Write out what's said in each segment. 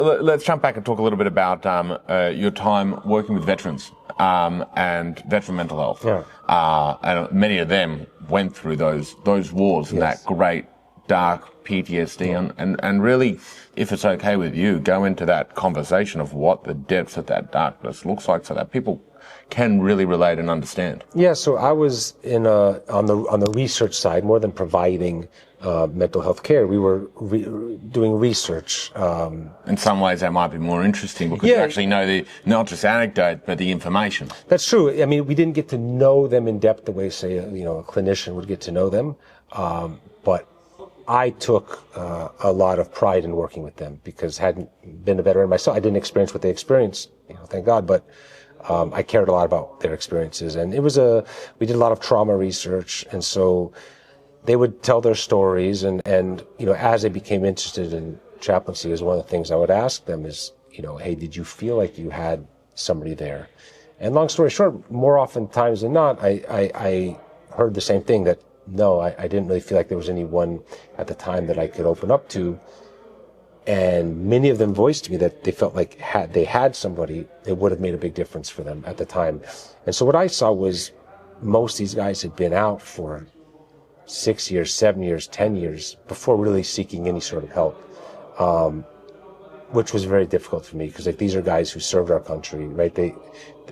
Let's jump back and talk a little bit about your time working with veterans and veteran mental health. Yeah. And many of them went through those wars and that great dark PTSD and really, if it's okay with you, go into that conversation of what the depths of that darkness looks like so that people can really relate and understand. Yeah, so I was on the research side, more than providing mental health care. We were doing research. In some ways, that might be more interesting because you actually know not just anecdote, but the information. That's true. I mean, we didn't get to know them in depth the way, say, a clinician would get to know them. But I took a lot of pride in working with them because hadn't been a veteran myself. I didn't experience what they experienced, thank God, but I cared a lot about their experiences. And we did a lot of trauma research, and so they would tell their stories, and as they became interested in chaplaincy, is one of the things I would ask them is, hey, did you feel like you had somebody there? And long story short, more often times than not, I heard the same thing, that no, I didn't really feel like there was anyone at the time that I could open up to. And many of them voiced to me that they felt like had they had somebody, it would have made a big difference for them at the time. And so what I saw was most of these guys had been out for 6 years, 7 years, 10 years before really seeking any sort of help, which was very difficult for me because these are guys who served our country, right? They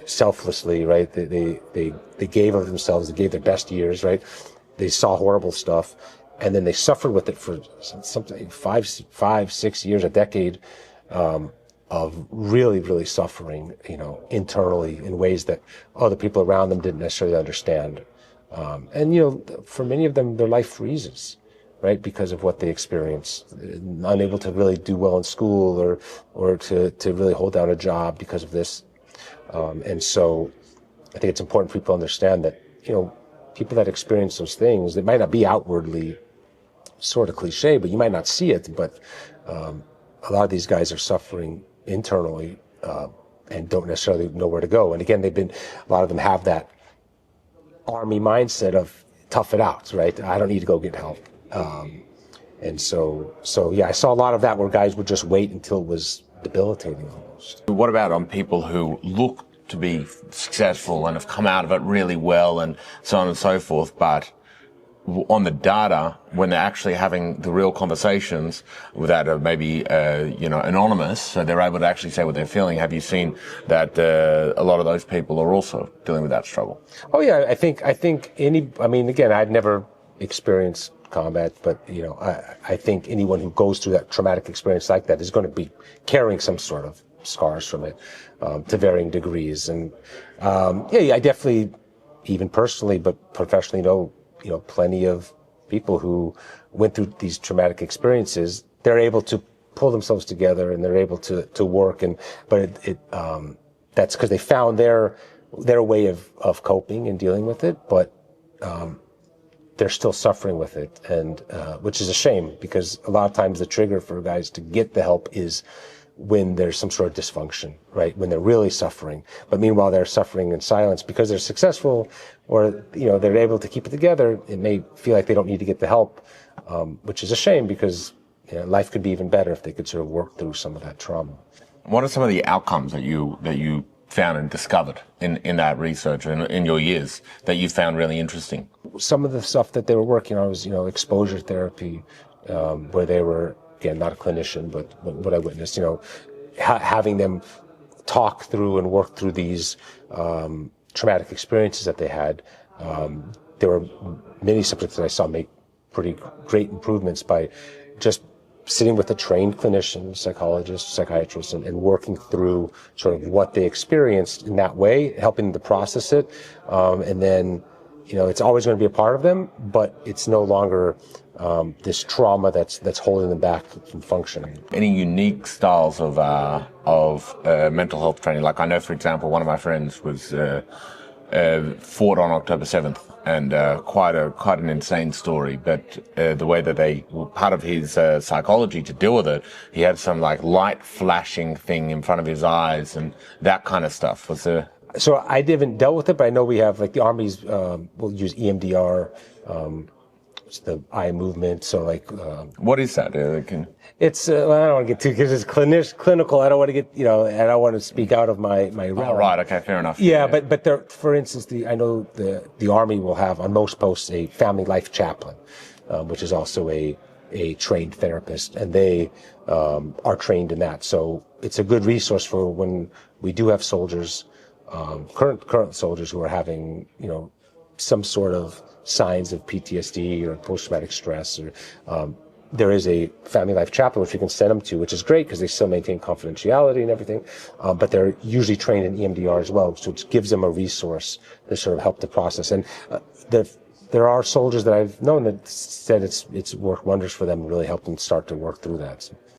selflessly, right? They gave of themselves, they gave their best years, right? They saw horrible stuff, and then they suffered with it for something 5, 6 years, a decade, of really, really suffering, internally in ways that other people around them didn't necessarily understand. And for many of them, their life freezes, right, because of what they experience, unable to really do well in school or to really hold down a job because of this. And so I think it's important for people to understand that, people that experience those things, they might not be outwardly sort of cliche, but you might not see it, but a lot of these guys are suffering internally and don't necessarily know where to go. And again, a lot of them have that Army mindset of tough it out, right? I don't need to go get help. And so I saw a lot of that where guys would just wait until it was debilitating almost. What about on people who look to be successful and have come out of it really well and so on and so forth, but on the data, when they're actually having the real conversations that are maybe, anonymous, so they're able to actually say what they're feeling, have you seen that a lot of those people are also dealing with that struggle? Oh yeah, I think again, I'd never experienced combat, but I think anyone who goes through that traumatic experience like that is going to be carrying some sort of scars from it, to varying degrees. And I definitely, even personally, but professionally, know plenty of people who went through these traumatic experiences. They're able to pull themselves together and they're able to work, but that's because they found their way of coping and dealing with it, but they're still suffering with it, and which is a shame, because a lot of times the trigger for guys to get the help is when there's some sort of dysfunction, right? When they're really suffering. But meanwhile, they're suffering in silence because they're successful, or, they're able to keep it together. It may feel like they don't need to get the help, which is a shame, because life could be even better if they could sort of work through some of that trauma. What are some of the outcomes that you found and discovered in that research and in your years that you found really interesting? Some of the stuff that they were working on was, exposure therapy, where they were, again, not a clinician, but what I witnessed, having them talk through and work through these traumatic experiences that they had. There were many subjects that I saw make pretty great improvements by just sitting with a trained clinician, psychologist, psychiatrist, and working through sort of what they experienced in that way, helping them to process it. And then, it's always going to be a part of them, but it's no longer this trauma that's holding them back from functioning. Any unique styles of mental health training? Like, I know, for example, one of my friends was fought on October 7th, and quite an insane story. But the way that part of his psychology to deal with it, he had some light flashing thing in front of his eyes and that kind of stuff. Was there? So I haven't dealt with it, but I know we have the Army's will use EMDR. it's the eye movement. So like, What is that? it's, well, I don't want to get too, because it's clinical. I don't want to get, and I don't want to speak out of my realm. Oh, right. Okay. Fair enough. Yeah, but there, for instance, I know the Army will have on most posts a family life chaplain, which is also a trained therapist, and they are trained in that. So it's a good resource for when we do have soldiers, current soldiers who are having, some sort of signs of PTSD or post-traumatic stress, or there is a family life chaplain which we can send them to, which is great because they still maintain confidentiality and everything, but they're usually trained in EMDR as well, so it gives them a resource to sort of help the process. And there are soldiers that I've known that said it's worked wonders for them and really helped them start to work through that. So.